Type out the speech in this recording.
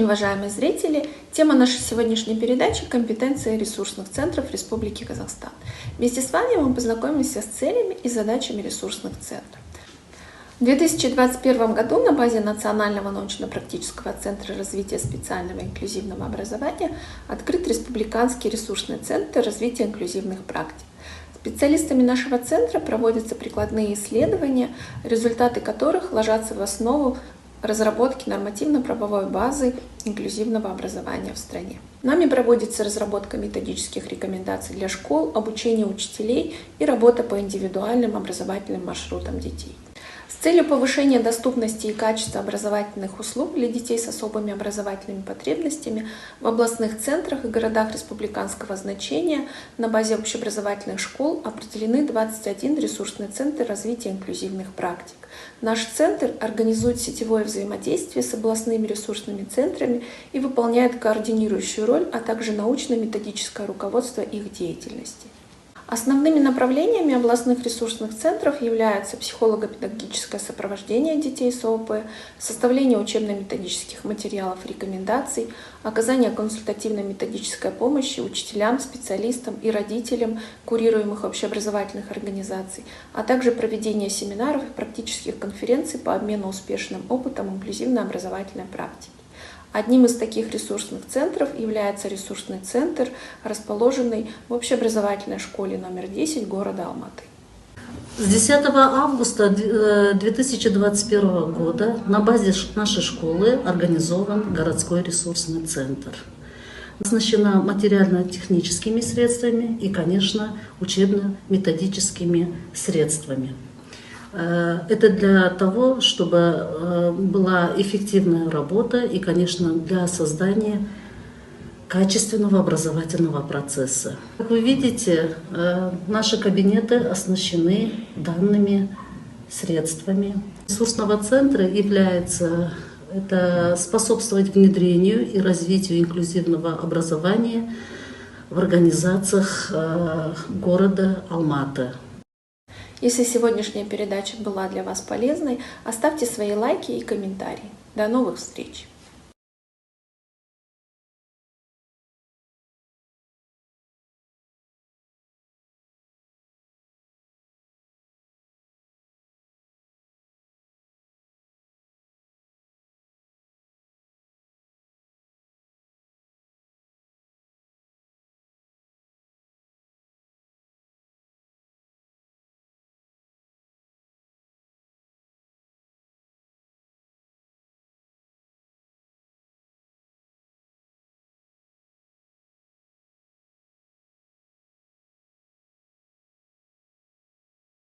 день, уважаемые зрители! Тема нашей сегодняшней передачи – компетенции ресурсных центров Республики Казахстан. Вместе с вами мы познакомимся с целями и задачами ресурсных центров. В 2021 году на базе Национального научно-практического центра развития специального инклюзивного образования открыт Республиканский ресурсный центр развития инклюзивных практик. Специалистами нашего центра проводятся прикладные исследования, результаты которых ложатся в основу разработки нормативно-правовой базы инклюзивного образования в стране. Нами проводится разработка методических рекомендаций для школ, обучение учителей и работа по индивидуальным образовательным маршрутам детей. С целью повышения доступности и качества образовательных услуг для детей с особыми образовательными потребностями в областных центрах и городах республиканского значения на базе общеобразовательных школ определены 21 ресурсный центр развития инклюзивных практик. Наш центр организует сетевое взаимодействие с областными ресурсными центрами и выполняет координирующую роль, а также научно-методическое руководство их деятельности. Основными направлениями областных ресурсных центров являются психолого-педагогическое сопровождение детей с ООП, составление учебно-методических материалов и рекомендаций, оказание консультативно-методической помощи учителям, специалистам и родителям курируемых общеобразовательных организаций, а также проведение семинаров и практических конференций по обмену успешным опытом инклюзивно-образовательной практики. Одним из таких ресурсных центров является ресурсный центр, расположенный в общеобразовательной школе номер 10 города Алматы. С 10 августа 2021 года на базе нашей школы организован городской ресурсный центр. Оснащена материально-техническими средствами и, конечно, учебно-методическими средствами. Это для того, чтобы была эффективная работа и, конечно, для создания качественного образовательного процесса. Как вы видите, наши кабинеты оснащены данными средствами. Ресурсного центра является это способствовать внедрению и развитию инклюзивного образования в организациях города Алматы. Если сегодняшняя передача была для вас полезной, оставьте свои лайки и комментарии. До новых встреч!